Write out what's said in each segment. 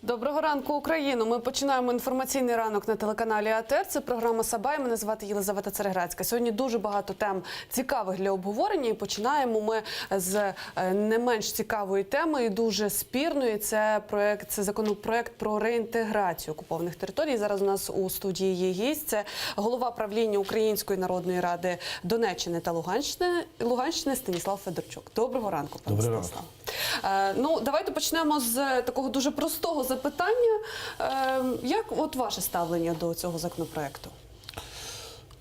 Доброго ранку, Україну! Ми починаємо інформаційний ранок на телеканалі АТР. Це програма «Сабай». Мене звати Єлизавета Цереграцька. Сьогодні дуже багато тем цікавих для обговорення. І починаємо ми з не менш цікавої теми і дуже спірної. Це законопроект про реінтеграцію окупованих територій. Зараз у нас у студії є гість. Це голова правління Української народної ради Донеччини та Луганщини Станіслав Федорчук. Доброго ранку, пане Станіслав. Ну, давайте почнемо з такого дуже простого запитання. Як от ваше ставлення до цього законопроекту?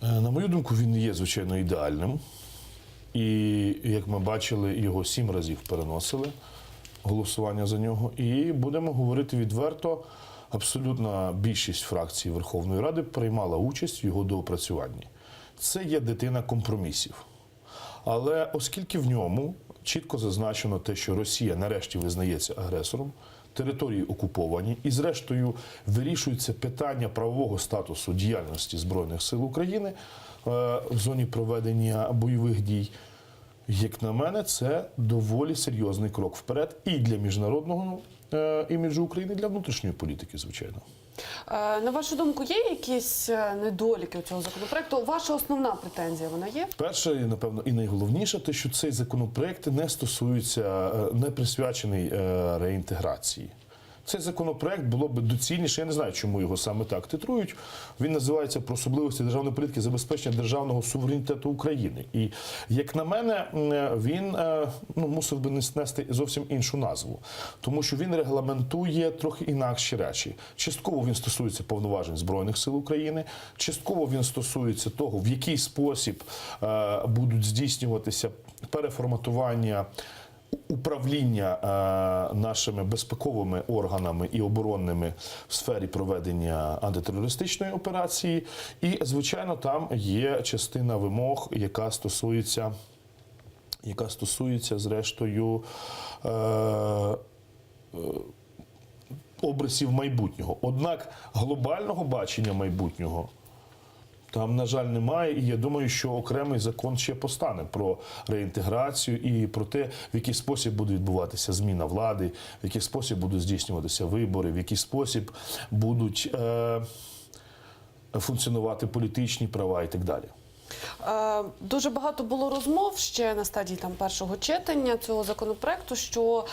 На мою думку, він не є, звичайно, ідеальним. І, як ми бачили, його 7 разів переносили, голосування за нього. І будемо говорити відверто, абсолютна більшість фракцій Верховної Ради приймала участь в його доопрацюванні. Це є дитина компромісів. Але оскільки в ньому чітко зазначено те, що Росія нарешті визнається агресором, території окуповані, і зрештою вирішується питання правового статусу діяльності Збройних сил України в зоні проведення бойових дій, як на мене, це доволі серйозний крок вперед і для міжнародного іміджу України, і для внутрішньої політики, звичайно. На вашу думку, є якісь недоліки у цього законопроекту? Ваша основна претензія, вона є? Перше, і, напевно, і найголовніше, те, що цей законопроект не стосується, не присвячений реінтеграції. Цей законопроект було б доцільніше, я не знаю, чому його саме так титрують. Він називається «Про особливості державної політики забезпечення державного суверенітету України». І, як на мене, він мусив би нести зовсім іншу назву. Тому що він регламентує трохи інакші речі. Частково він стосується повноважень Збройних сил України, частково він стосується того, в який спосіб будуть здійснюватися переформатування управління нашими безпековими органами і оборонними в сфері проведення антитерористичної операції. І, звичайно, там є частина вимог, яка стосується зрештою, обрисів майбутнього. Однак глобального бачення майбутнього там, на жаль, немає, і я думаю, що окремий закон ще постане про реінтеграцію і про те, в який спосіб буде відбуватися зміна влади, в який спосіб будуть здійснюватися вибори, в який спосіб будуть функціонувати політичні права і так далі. Дуже багато було розмов ще на стадії першого читання цього законопроекту, що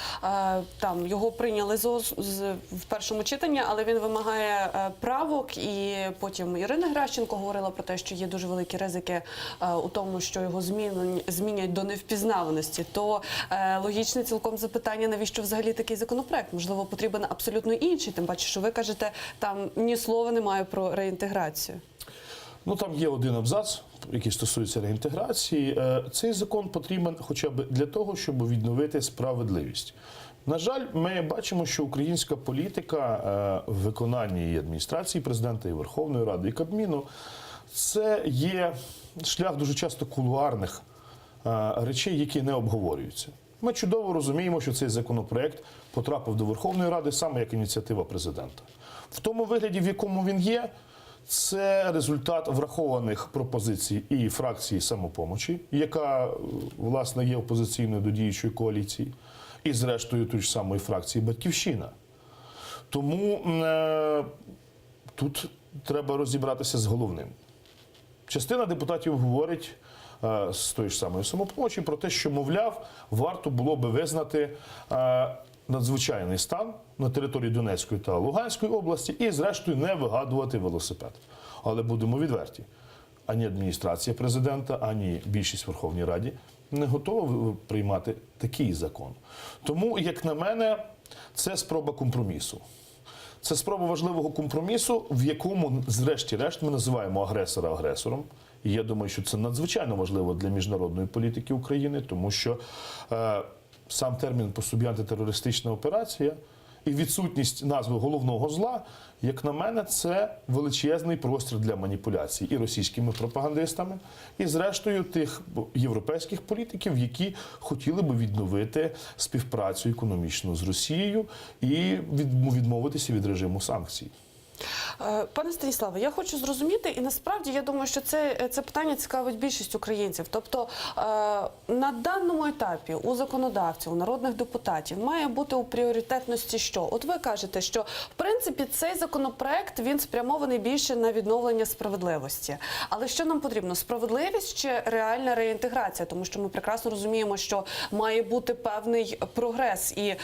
його прийняли в першому читанні, але він вимагає правок, і потім Ірина Геращенко говорила про те, що є дуже великі ризики у тому, що його змінять до невпізнаваності. То логічне цілком запитання, навіщо взагалі такий законопроект? Можливо, потрібен абсолютно інший, тим паче, що ви кажете, там ні слова немає про реінтеграцію. Ну, там є один абзац, який стосується реінтеграції. Цей закон потрібен хоча б для того, щоб відновити справедливість. На жаль, ми бачимо, що українська політика в виконанні і адміністрації президента, і Верховної Ради, і Кабміну – це є шлях дуже часто кулуарних речей, які не обговорюються. Ми чудово розуміємо, що цей законопроект потрапив до Верховної Ради саме як ініціатива президента. В тому вигляді, в якому він є, це результат врахованих пропозицій і фракції «Самопомочі», яка, власне, є опозиційною до діючої коаліції, і, зрештою, тої ж самої фракції «Батьківщина». Тому тут треба розібратися з головним. Частина депутатів говорить з тої ж самої «Самопомочі» про те, що, мовляв, варто було би визнати надзвичайний стан на території Донецької та Луганської області і, зрештою, не вигадувати велосипед. Але будемо відверті, ані адміністрація президента, ані більшість в Верховній Раді не готова приймати такий закон. Тому, як на мене, це спроба компромісу. Це спроба важливого компромісу, в якому, зрешті-решт, ми називаємо агресора агресором. І я думаю, що це надзвичайно важливо для міжнародної політики України, тому що сам термін по собі антитерористична операція і відсутність назви головного зла, як на мене, це величезний простір для маніпуляцій і російськими пропагандистами, і зрештою тих європейських політиків, які хотіли би відновити співпрацю економічну з Росією і відмовитися від режиму санкцій. Пане Станіславе, я хочу зрозуміти, і насправді я думаю, що це питання цікавить більшість українців. Тобто на даному етапі у законодавців, у народних депутатів має бути у пріоритетності що? От ви кажете, що в принципі цей законопроект, він спрямований більше на відновлення справедливості. Але що нам потрібно? Справедливість чи реальна реінтеграція? Тому що ми прекрасно розуміємо, що має бути певний прогрес і,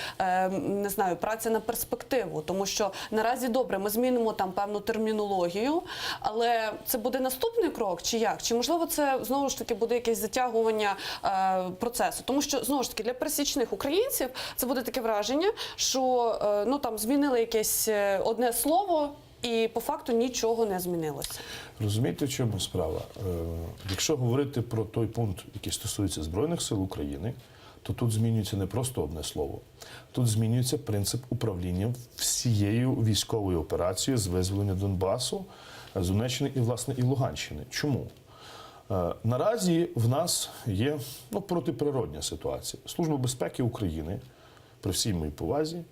не знаю, праця на перспективу. Тому що наразі добре, ми змінимо там певну термінологію, але це буде наступний крок чи як? Чи можливо це знову ж таки буде якесь затягування процесу? Тому що знову ж таки для пересічних українців це буде таке враження, що ну там змінили якесь одне слово і по факту нічого не змінилося. Розумієте, в чому справа? Якщо говорити про той пункт, який стосується Збройних сил України, то тут змінюється не просто одне слово. Тут змінюється принцип управління всією військовою операцією з визволення Донбасу, з Донеччини і, власне, і Луганщини. Чому? Наразі в нас є протиприродня ситуація. Служба безпеки України, при всій моїй повазі,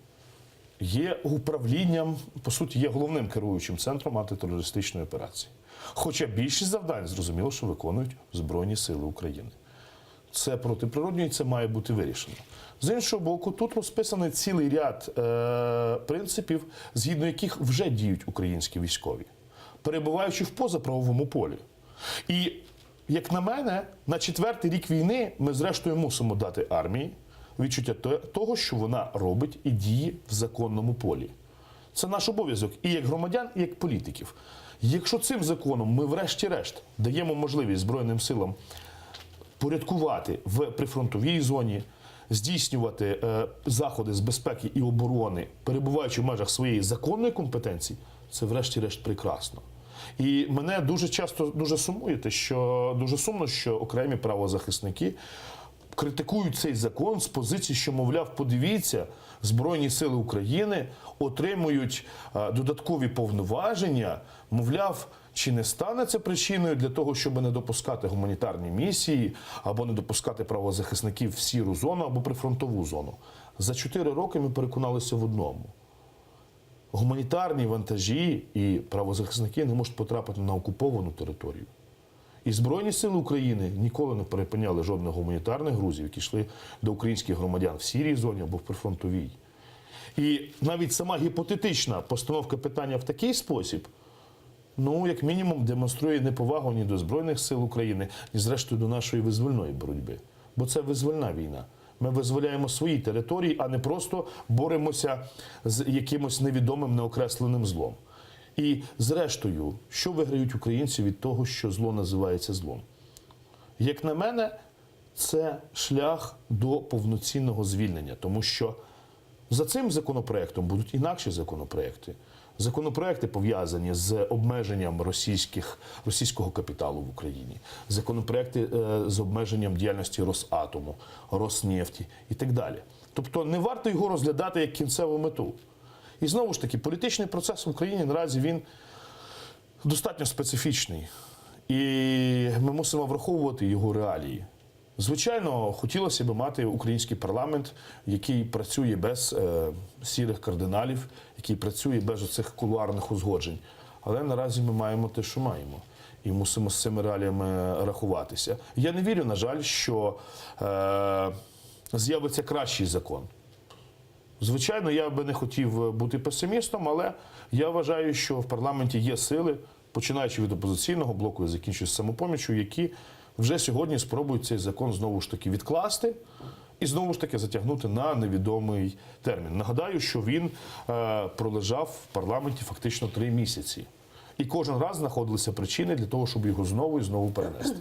є управлінням, по суті, є головним керуючим центром антитерористичної операції. Хоча більшість завдань, зрозуміло, що виконують Збройні сили України. Це протиприродньо і це має бути вирішено. З іншого боку, тут розписаний цілий ряд принципів, згідно яких вже діють українські військові, перебуваючи в позаправовому полі. І, як на мене, на 4-й рік війни ми зрештою мусимо дати армії відчуття того, що вона робить і діє в законному полі. Це наш обов'язок і як громадян, і як політиків. Якщо цим законом ми врешті-решт даємо можливість Збройним силам порядкувати в прифронтовій зоні, здійснювати заходи з безпеки і оборони, перебуваючи в межах своєї законної компетенції, це врешті-решт прекрасно. І мене дуже часто дуже сумно, що окремі правозахисники критикують цей закон з позиції, що, мовляв, подивіться, Збройні сили України отримують додаткові повноваження, мовляв, чи не стане це причиною для того, щоб не допускати гуманітарні місії або не допускати правозахисників в сіру зону або прифронтову зону. За 4 роки ми переконалися в одному. Гуманітарні вантажі і правозахисники не можуть потрапити на окуповану територію. І Збройні сили України ніколи не перепиняли жодних гуманітарних грузів, які йшли до українських громадян в сірій зоні або в прифронтовій. І навіть сама гіпотетична постановка питання в такий спосіб, як мінімум, демонструє неповагу ні до Збройних сил України, ні зрештою до нашої визвольної боротьби. Бо це визвольна війна. Ми визволяємо свої території, а не просто боремося з якимось невідомим, неокресленим злом. І зрештою, що виграють українці від того, що зло називається злом? Як на мене, це шлях до повноцінного звільнення, тому що за цим законопроектом будуть інакші законопроекти. Законопроекти пов'язані з обмеженням російського капіталу в Україні, законопроекти з обмеженням діяльності Росатому, Роснефті і так далі. Тобто не варто його розглядати як кінцеву мету. І знову ж таки, політичний процес в Україні наразі він достатньо специфічний. І ми мусимо враховувати його реалії. Звичайно, хотілося б мати український парламент, який працює без сірих кардиналів, який працює без оцих кулуарних узгоджень. Але наразі ми маємо те, що маємо. І мусимо з цими реаліями рахуватися. Я не вірю, на жаль, що з'явиться кращий закон. Звичайно, я би не хотів бути песимістом, але я вважаю, що в парламенті є сили, починаючи від опозиційного блоку і закінчуючи «Самопоміччю», які вже сьогодні спробують цей закон знову ж таки відкласти і знову ж таки затягнути на невідомий термін. Нагадаю, що він пролежав в парламенті фактично 3 місяці. І кожен раз знаходилися причини для того, щоб його знову і знову перенести.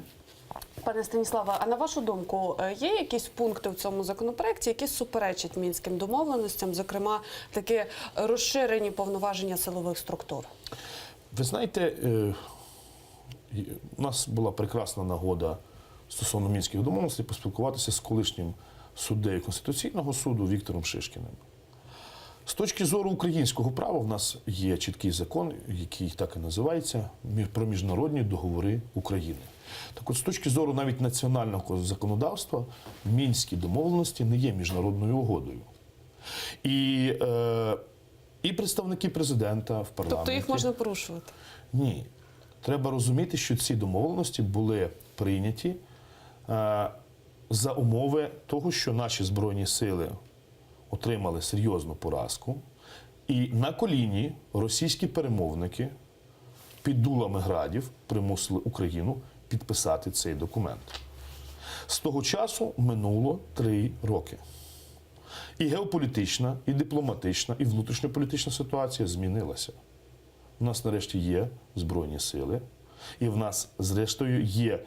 Пане Станіславе, а на вашу думку, є якісь пункти в цьому законопроекті, які суперечать мінським домовленостям, зокрема, такі розширені повноваження силових структур? Ви знаєте, у нас була прекрасна нагода стосовно мінських домовленостей поспілкуватися з колишнім суддею Конституційного суду Віктором Шишкіним. З точки зору українського права в нас є чіткий закон, який так і називається «Про міжнародні договори України». Так от, з точки зору навіть національного законодавства, мінські домовленості не є міжнародною угодою. І і представники президента в парламенті. Тобто їх можна порушувати? Ні. Треба розуміти, що ці домовленості були прийняті за умови того, що наші Збройні сили отримали серйозну поразку, і на коліні російські перемовники під дулами градів примусили Україну підписати цей документ. З того часу минуло 3 роки. І геополітична, і дипломатична, і внутрішньополітична ситуація змінилася. У нас нарешті є Збройні сили, і в нас, зрештою, є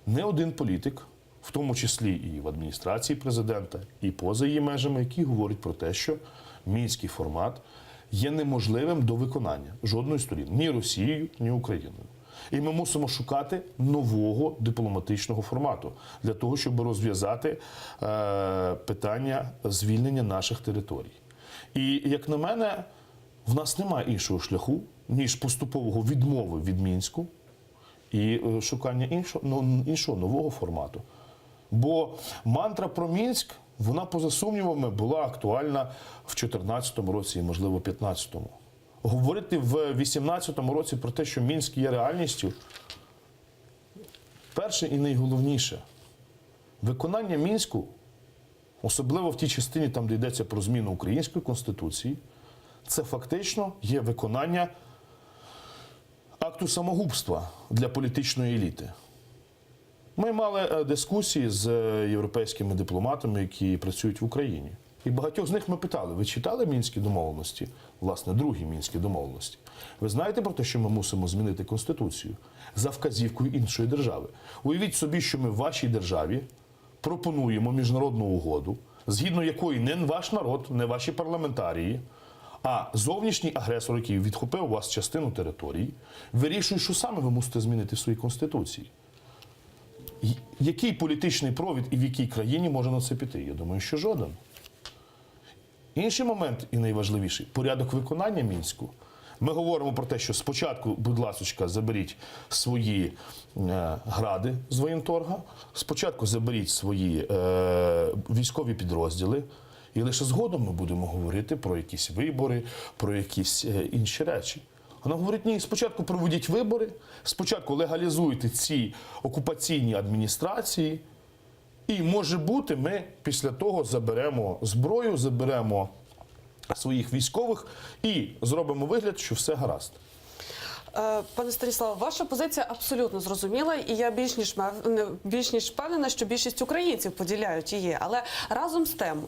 не один політик, в тому числі і в адміністрації президента, і поза її межами, які говорять про те, що мінський формат є неможливим до виконання жодної сторін, ні Росією, ні Україною. І ми мусимо шукати нового дипломатичного формату для того, щоб розв'язати питання звільнення наших територій. І, як на мене, в нас немає іншого шляху, ніж поступового відмови від Мінську і шукання іншого нового формату. Бо мантра про Мінськ, вона, поза сумнівами, була актуальна в 2014 році і, можливо, 2015. Говорити в 2018 році про те, що Мінськ є реальністю, перше і найголовніше, виконання Мінську, особливо в тій частині, там, де йдеться про зміну української конституції, це фактично є виконання акту самогубства для політичної еліти. Ми мали дискусії з європейськими дипломатами, які працюють в Україні. І багатьох з них ми питали: ви читали Мінські домовленості? Власне, другі Мінські домовленості. Ви знаєте про те, що ми мусимо змінити Конституцію за вказівкою іншої держави? Уявіть собі, що ми в вашій державі пропонуємо міжнародну угоду, згідно якої не ваш народ, не ваші парламентарії, а зовнішній агресор, який відхопив у вас частину території, вирішує, що саме ви мусите змінити в своїй Конституції. Який політичний провід і в якій країні може на це піти? Я думаю, що жоден. Інший момент, і найважливіший – порядок виконання Мінську. Ми говоримо про те, що спочатку, будь ласочка, заберіть свої гради з воєнторга, спочатку заберіть свої військові підрозділи, і лише згодом ми будемо говорити про якісь вибори, про якісь інші речі. Вона говорить: ні, спочатку проведіть вибори, спочатку легалізуйте ці окупаційні адміністрації, і, може бути, ми після того заберемо зброю, заберемо своїх військових і зробимо вигляд, що все гаразд. Пане Станіславе, ваша позиція абсолютно зрозуміла, і я більш ніж впевнена, що більшість українців поділяють її. Але разом з тим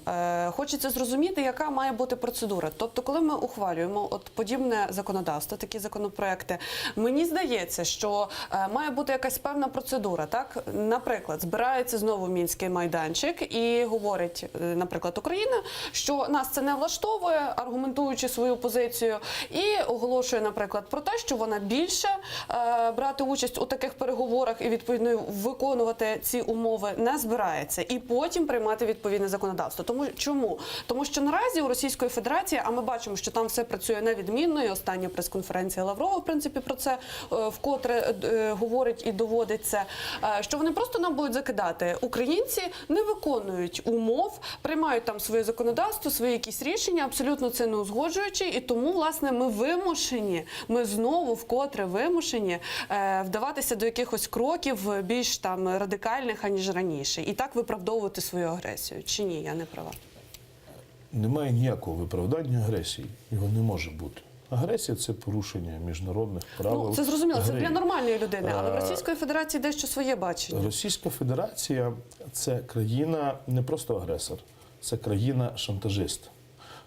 хочеться зрозуміти, яка має бути процедура. Тобто, коли ми ухвалюємо подібне законодавство, такі законопроекти, мені здається, що має бути якась певна процедура. Так, наприклад, збирається знову Мінський майданчик і говорить, наприклад, Україна, що нас це не влаштовує, аргументуючи свою позицію, і оголошує, наприклад, про те, що вона більше брати участь у таких переговорах і, відповідно, виконувати ці умови не збирається. І потім приймати відповідне законодавство. Чому? Тому що наразі у Російської Федерації, а ми бачимо, що там все працює невідмінно, і остання прес-конференція Лаврова, в принципі, про це вкотре говорить і доводить це, що вони просто нам будуть закидати. Українці не виконують умов, приймають там своє законодавство, свої якісь рішення, абсолютно це не узгоджуючи, і тому, власне, ми вимушені, ми знову вкотре вимушені вдаватися до якихось кроків більш там радикальних, аніж раніше. І так виправдовувати свою агресію. Чи ні? Я не права. Немає ніякого виправдання агресії. Його не може бути. Агресія – це порушення міжнародних правил. Ну, це зрозуміло, гри. це для нормальної людини, але в Російської Федерації дещо своє бачення. Російська Федерація – це країна не просто агресор, це країна-шантажист.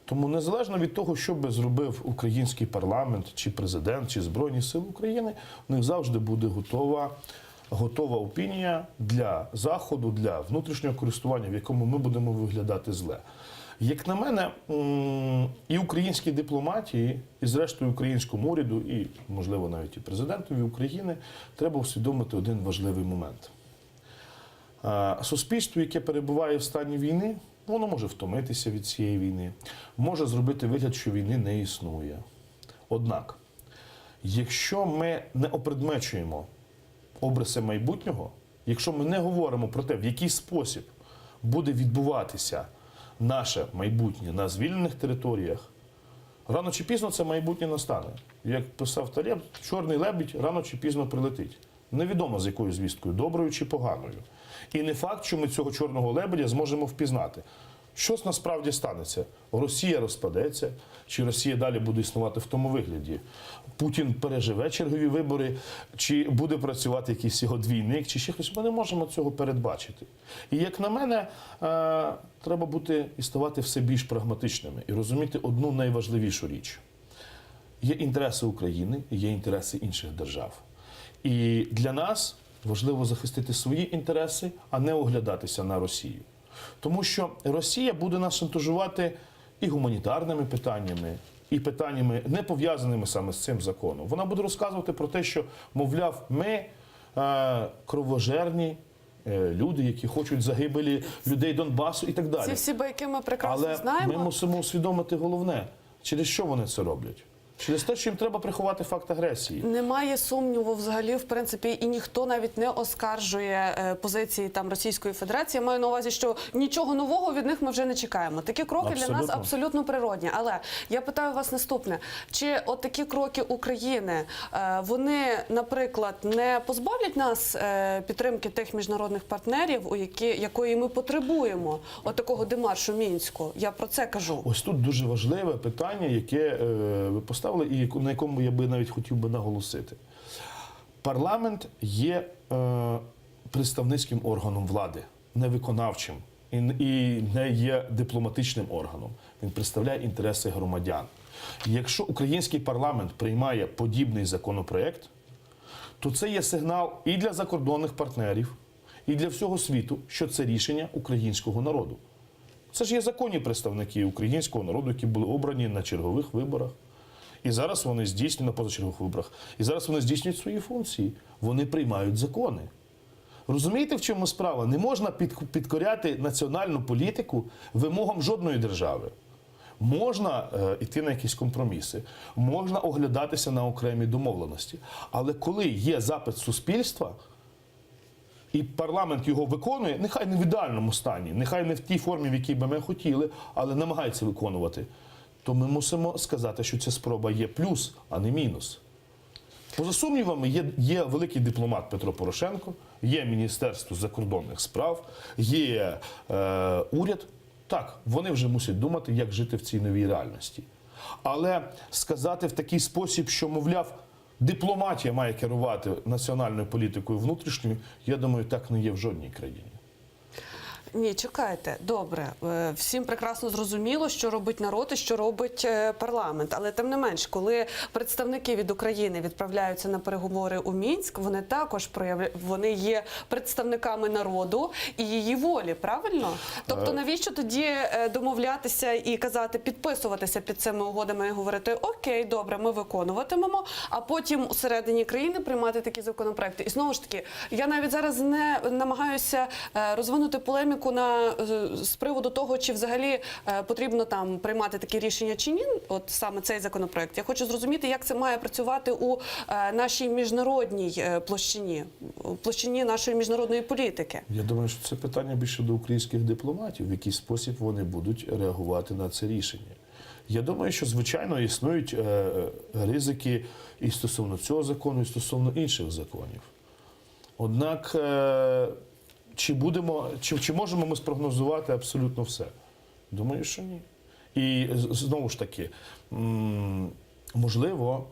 Тому незалежно від того, що би зробив український парламент, чи президент, чи Збройні Сили України, у них завжди буде готова опінія для Заходу, для внутрішнього користування, в якому ми будемо виглядати зле. Як на мене, і українській дипломатії, і зрештою українському уряду, і, можливо, навіть і президентові України, треба усвідомити один важливий момент. Суспільство, яке перебуває в стані війни, воно може втомитися від цієї війни, може зробити вигляд, що війни не існує. Однак, якщо ми не опредмечуємо обриси майбутнього, якщо ми не говоримо про те, в який спосіб буде відбуватися наше майбутнє на звільнених територіях, Рано чи пізно це майбутнє настане. Як писав Талєб, чорний лебідь рано чи пізно прилетить. Невідомо з якою звісткою, доброю чи поганою. І не факт, що ми цього чорного лебедя зможемо впізнати. Щось насправді станеться. Росія розпадеться, чи Росія далі буде існувати в тому вигляді. Путін переживе чергові вибори, чи буде працювати якийсь його двійник, чи ще хтось. Ми не можемо цього передбачити. І як на мене, треба бути і ставати все більш прагматичними і розуміти одну найважливішу річ. Є інтереси України, є інтереси інших держав. І для нас важливо захистити свої інтереси, а не оглядатися на Росію. Тому що Росія буде нас шантажувати і гуманітарними питаннями, і питаннями, не пов'язаними саме з цим законом. Вона буде розказувати про те, що, мовляв, ми кровожерні люди, які хочуть загибелі людей Донбасу і так далі. Ці всі байки ми прекрасно Але знаємо. ми мусимо усвідомити головне, через що вони це роблять. Через те, що їм треба приховати факт агресії. Немає сумніву взагалі, в принципі, і ніхто навіть не оскаржує позиції там Російської Федерації. Я маю на увазі, що нічого нового від них ми вже не чекаємо. Такі кроки для нас абсолютно природні. Але я питаю вас наступне. Чи от такі кроки України, вони, наприклад, не позбавлять нас підтримки тих міжнародних партнерів, якої ми потребуємо, от такого демаршу Мінську? Я про це кажу. Ось тут дуже важливе питання, яке ви поставили, і на якому я би навіть хотів би наголосити. Парламент є представницьким органом влади, не виконавчим і не є дипломатичним органом. Він представляє інтереси громадян. Якщо український парламент приймає подібний законопроект, то це є сигнал і для закордонних партнерів, і для всього світу, що це рішення українського народу. Це ж є законні представники українського народу, які були обрані на чергових виборах. І зараз вони здійснюють на позачергових виборах. І зараз вони здійснюють свої функції. Вони приймають закони. Розумієте, в чому справа? Не можна підкоряти національну політику вимогам жодної держави. Можна йти на якісь компроміси, можна оглядатися на окремі домовленості. Але коли є запит суспільства, і парламент його виконує, нехай не в ідеальному стані, нехай не в тій формі, в якій би ми хотіли, але намагається виконувати, то ми мусимо сказати, що ця спроба є плюс, а не мінус. Поза сумнівами, є великий дипломат Петро Порошенко, є Міністерство закордонних справ, є уряд. Так, вони вже мусять думати, як жити в цій новій реальності. Але сказати в такий спосіб, що, мовляв, дипломатія має керувати національною політикою внутрішньою, я думаю, так не є в жодній країні. Ні, чекайте, добре. Всім прекрасно зрозуміло, що робить народ і що робить парламент. Але тим не менш, коли представники від України відправляються на переговори у Мінськ, вони також вони є представниками народу і її волі, правильно? Тобто навіщо тоді домовлятися і казати, підписуватися під цими угодами і говорити, окей, добре, ми виконуватимемо, а потім усередині країни приймати такі законопроекти. І знову ж таки, я навіть зараз не намагаюся розвинути полеміку з приводу того, чи взагалі потрібно там приймати такі рішення чи ні, от саме цей законопроект. Я хочу зрозуміти, як це має працювати у нашій міжнародній площині, у площині нашої міжнародної політики. Я думаю, що це питання більше до українських дипломатів, в який спосіб вони будуть реагувати на це рішення. Я думаю, що, звичайно, існують ризики і стосовно цього закону, і стосовно інших законів. Однак, чи можемо ми спрогнозувати абсолютно все? Думаю, що ні. І знову ж таки, можливо,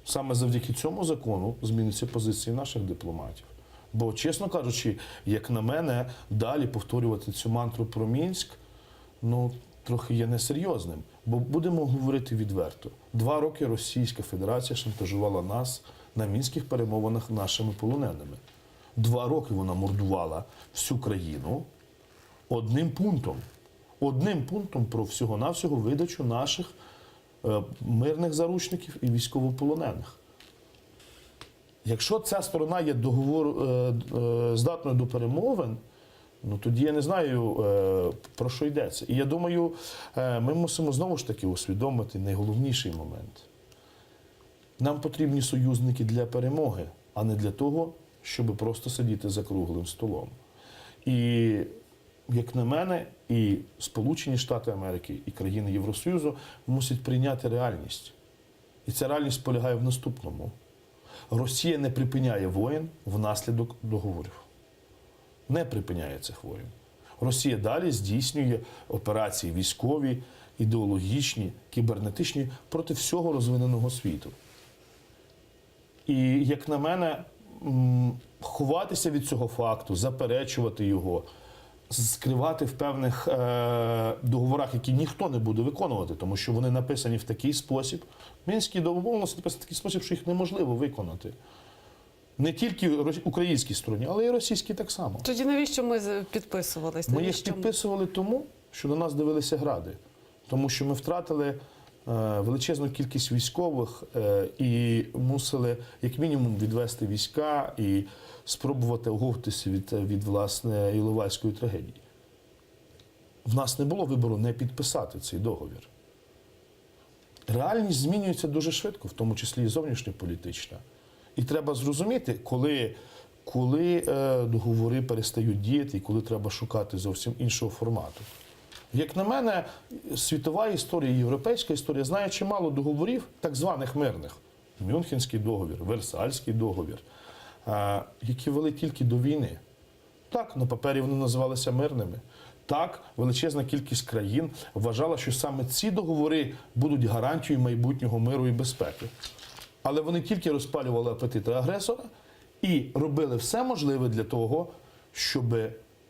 саме завдяки цьому закону зміниться позиції наших дипломатів. Бо, чесно кажучи, як на мене, далі повторювати цю мантру про Мінськ, трохи є несерйозним. Бо будемо говорити відверто. 2 роки Російська Федерація шантажувала нас на мінських перемовинах нашими полоненими. 2 роки вона мордувала всю країну одним пунктом про всього-навсього видачу наших мирних заручників і військовополонених. Якщо ця сторона є здатною до перемовин, тоді я не знаю, про що йдеться. І я думаю, ми мусимо знову ж таки усвідомити найголовніший момент. Нам потрібні союзники для перемоги, а не для того, щоб просто сидіти за круглим столом. І як на мене, і Сполучені Штати Америки, і країни Євросоюзу мусять прийняти реальність. І ця реальність полягає в наступному. Росія не припиняє воєн внаслідок договорів. Не припиняє цих воєн. Росія далі здійснює операції військові, ідеологічні, кібернетичні проти всього розвиненого світу. І, як на мене, ховатися від цього факту, заперечувати його, скривати в певних договорах, які ніхто не буде виконувати, тому що вони написані в такий спосіб. Мінські домовленості написані в такий спосіб, що їх неможливо виконати. Не тільки українській стороні, але й російській так само. Тоді навіщо ми підписувались? Ми їх підписували тому, що на нас дивилися гради. Тому що ми втратили величезну кількість військових і мусили, як мінімум, відвести війська і спробувати оговтатися від власне, Іловайської трагедії. В нас не було вибору не підписати цей договір. Реальність змінюється дуже швидко, в тому числі і зовнішньополітична. І треба зрозуміти, коли договори перестають діяти і коли треба шукати зовсім іншого формату. Як на мене, світова історія, європейська історія знає чимало договорів, так званих мирних. Мюнхенський договір, Версальський договір, які вели тільки до війни. Так, на папері вони називалися мирними. Так, величезна кількість країн вважала, що саме ці договори будуть гарантією майбутнього миру і безпеки. Але вони тільки розпалювали апетити агресора і робили все можливе для того, щоб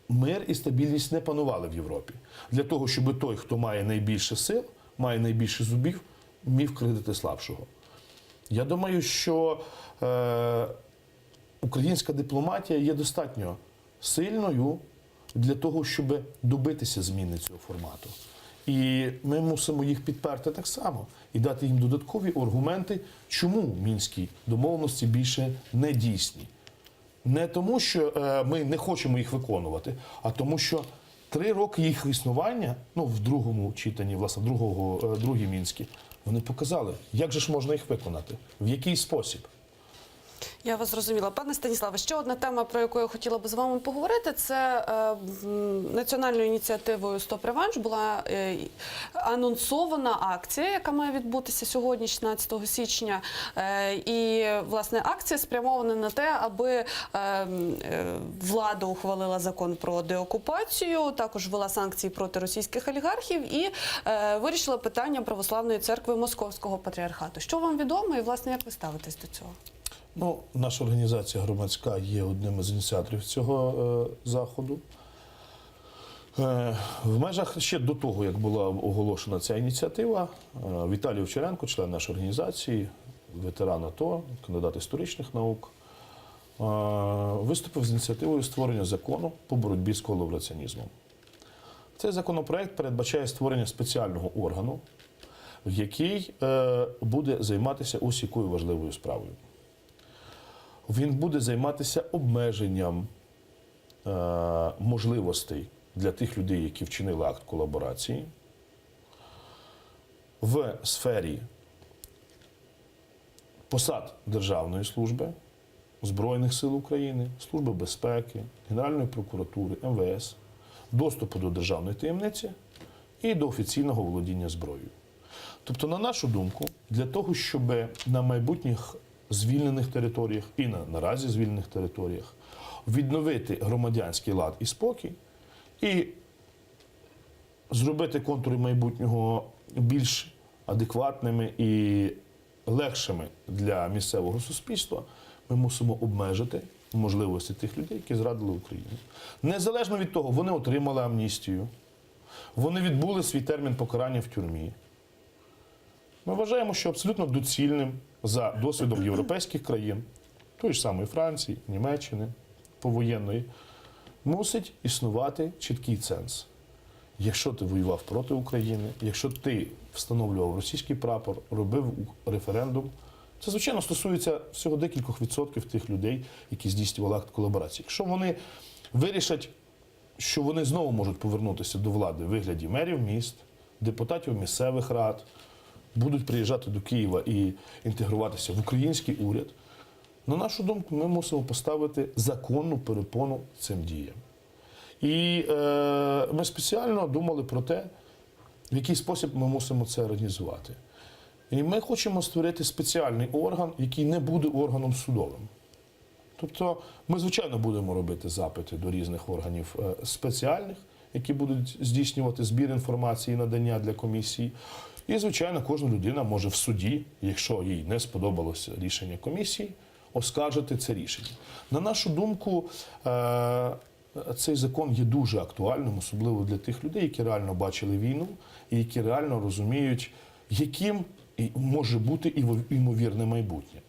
мир і стабільність не панували в Європі. Для того, щоб той, хто має найбільше сил, має найбільше зубів, міг кривдити слабшого. Я думаю, що українська дипломатія є достатньо сильною для того, щоб добитися зміни цього формату. І ми мусимо їх підперти так само і дати їм додаткові аргументи, чому мінські домовленості більше не дійсні. Не тому, що ми не хочемо їх виконувати, а тому, що 3 роки їх існування, ну, в другому читанні, власне, другі мінські, вони показали, як же ж можна їх виконати, в який спосіб. Я вас зрозуміла. Пане Станіславе, ще одна тема, про яку я хотіла би з вами поговорити, це національною ініціативою «Стоп реванш» була анонсована акція, яка має відбутися сьогодні, 16 січня. І, власне, акція спрямована на те, аби влада ухвалила закон про деокупацію, також ввела санкції проти російських олігархів і вирішила питання Православної церкви Московського патріархату. Що вам відомо і, власне, як ви ставитесь до цього? Ну, наша організація громадська є одним із ініціаторів цього заходу. В межах ще до того, як була оголошена ця ініціатива, Віталій Овчаренко, член нашої організації, ветеран АТО, кандидат історичних наук, виступив з ініціативою створення закону по боротьбі з колабораціонізмом. Цей законопроект передбачає створення спеціального органу, який буде займатися ось якою важливою справою. Він буде займатися обмеженням можливостей для тих людей, які вчинили акт колаборації, в сфері посад Державної служби, Збройних сил України, Служби безпеки, Генеральної прокуратури, МВС, доступу до державної таємниці і до офіційного володіння зброєю. Тобто, на нашу думку, для того, щоб на майбутніх звільнених територіях і на наразі звільнених територіях відновити громадянський лад і спокій і зробити контури майбутнього більш адекватними і легшими для місцевого суспільства, ми мусимо обмежити можливості тих людей, які зрадили Україну. Незалежно від того, вони отримали амністію, вони відбули свій термін покарання в тюрмі. Ми вважаємо, що абсолютно доцільним за досвідом європейських країн, тої ж самої Франції, Німеччини, повоєнної, мусить існувати чіткий ценз. Якщо ти воював проти України, якщо ти встановлював російський прапор, робив референдум, це, звичайно, стосується всього декількох відсотків тих людей, які здійснювали акт колаборації. Якщо вони вирішать, що вони знову можуть повернутися до влади в вигляді мерів міст, депутатів місцевих рад, будуть приїжджати до Києва і інтегруватися в український уряд, на нашу думку, ми мусимо поставити законну перепону цим діям. І ми спеціально думали про те, в який спосіб ми мусимо це організувати. І ми хочемо створити спеціальний орган, який не буде органом судовим. Тобто ми, звичайно, будемо робити запити до різних органів спеціальних, які будуть здійснювати збір інформації і надання для комісії. І, звичайно, кожна людина може в суді, якщо їй не сподобалося рішення комісії, оскаржити це рішення. На нашу думку, цей закон є дуже актуальним, особливо для тих людей, які реально бачили війну і які реально розуміють, яким може бути ймовірне майбутнє.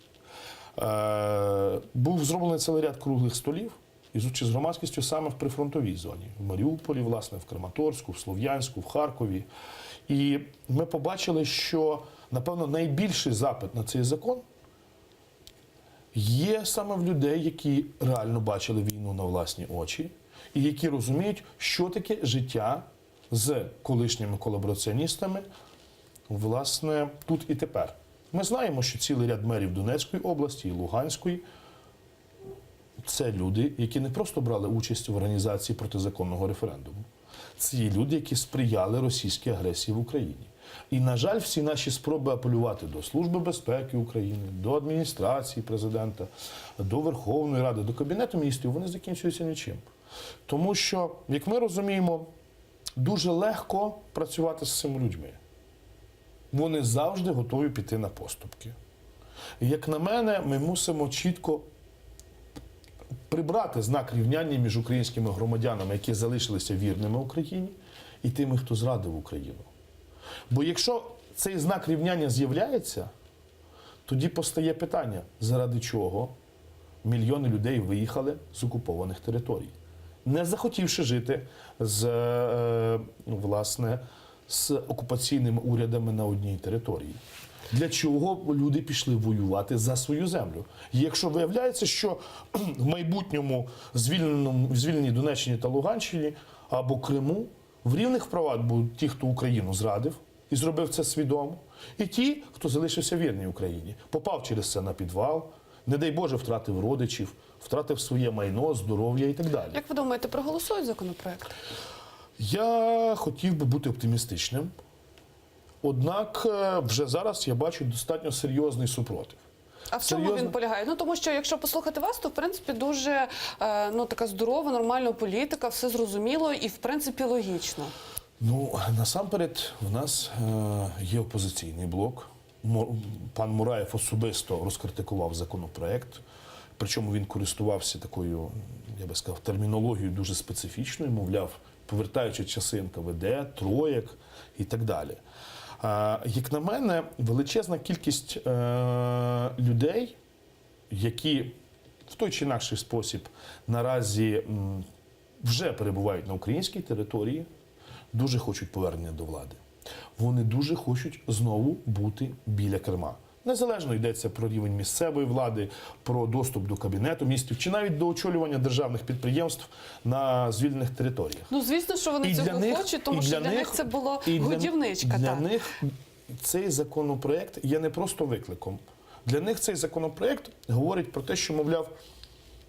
Був зроблений цілий ряд круглих столів із участю з громадськістю саме в прифронтовій зоні. В Маріуполі, власне, в Краматорську, в Слов'янську, в Харкові. І ми побачили, що, напевно, найбільший запит на цей закон є саме в людей, які реально бачили війну на власні очі і які розуміють, що таке життя з колишніми колабораціоністами, власне, тут і тепер. Ми знаємо, що цілий ряд мерів Донецької області і Луганської – це люди, які не просто брали участь в організації протизаконного референдуму. Це є люди, які сприяли російській агресії в Україні. І, на жаль, всі наші спроби апелювати до Служби безпеки України, до адміністрації президента, до Верховної Ради, до Кабінету міністрів, вони закінчуються нічим. Тому що, як ми розуміємо, дуже легко працювати з цими людьми. Вони завжди готові піти на поступки. І, як на мене, ми мусимо чітко прибрати знак рівняння між українськими громадянами, які залишилися вірними Україні, і тими, хто зрадив Україну. Бо якщо цей знак рівняння з'являється, тоді постає питання, заради чого мільйони людей виїхали з окупованих територій, не захотівши жити власне, з окупаційними урядами на одній території. Для чого люди пішли воювати за свою землю? І якщо виявляється, що в майбутньому звільненій Донеччині та Луганщині або Криму в рівних правах будуть ті, хто Україну зрадив і зробив це свідомо, і ті, хто залишився вірний Україні, попав через це на підвал, не дай Боже, втратив родичів, втратив своє майно, здоров'я і так далі. Як ви думаєте, проголосують законопроект? Я хотів би бути оптимістичним. Однак вже зараз я бачу достатньо серйозний супротив. А в чому він полягає? Ну, тому що, якщо послухати вас, то, в принципі, дуже така здорова, нормальна політика, все зрозуміло і, в принципі, логічно. Ну, насамперед, в нас є опозиційний блок. Пан Мураєв особисто розкритикував законопроект. Причому він користувався такою, я би сказав, термінологією дуже специфічною, мовляв, повертаючи часи НКВД, троєк і так далі. Як на мене, величезна кількість людей, які в той чи інакший спосіб наразі вже перебувають на українській території, дуже хочуть повернення до влади. Вони дуже хочуть знову бути біля керма. Незалежно йдеться про рівень місцевої влади, про доступ до Кабінету міністрів, чи навіть до очолювання державних підприємств на звільнених територіях. Ну, звісно, що вони цього хочуть, тому що для них це було годівничка. Для них цей законопроект є не просто викликом. Для них цей законопроект говорить про те, що, мовляв,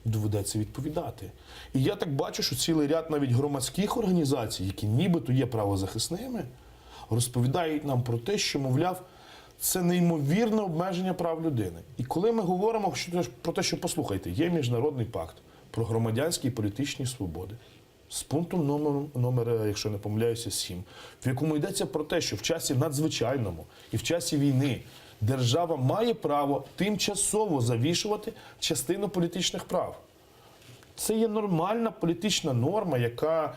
доведеться відповідати. І я так бачу, що цілий ряд навіть громадських організацій, які нібито є правозахисними, розповідають нам про те, що, мовляв, це неймовірне обмеження прав людини. І коли ми говоримо про те, що, послухайте, є Міжнародний пакт про громадянські і політичні свободи, з пунктом номер, якщо не помиляюся, 7, в якому йдеться про те, що в часі надзвичайному і в часі війни держава має право тимчасово завішувати частину політичних прав. Це є нормальна політична норма, яка,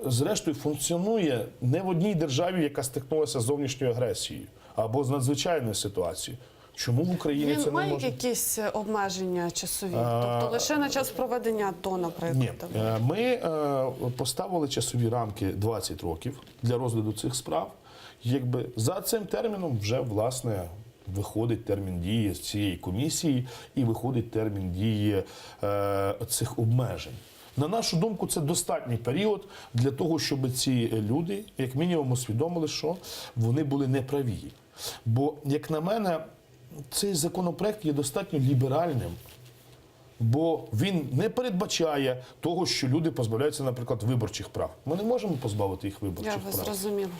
зрештою, функціонує не в одній державі, яка стикнулася з зовнішньою агресією або з надзвичайною ситуацією. Чому в Україні це не може? Він має якісь обмеження часові? Тобто лише на час проведення АТО, наприклад? Ні. Ми поставили часові рамки 20 років для розгляду цих справ. Якби за цим терміном вже, власне, виходить термін дії цієї комісії і виходить термін дії цих обмежень. На нашу думку, це достатній період для того, щоб ці люди, як мінімум, усвідомили, що вони були неправі. Бо, як на мене, цей законопроект є достатньо ліберальним бо він не передбачає того, що люди позбавляються, наприклад, виборчих прав. Ми не можемо позбавити їх Я виборчих вас прав. зрозуміла.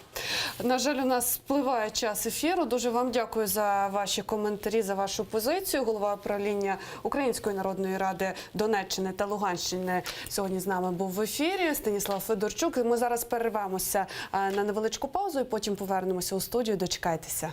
На жаль, у нас спливає час ефіру. Дуже вам дякую за ваші коментарі, за вашу позицію. Голова управління Української народної ради Донеччини та Луганщини сьогодні з нами був в ефірі. Станіслав Федорчук. Ми зараз перервемося на невеличку паузу і потім повернемося у студію. Дочекайтеся.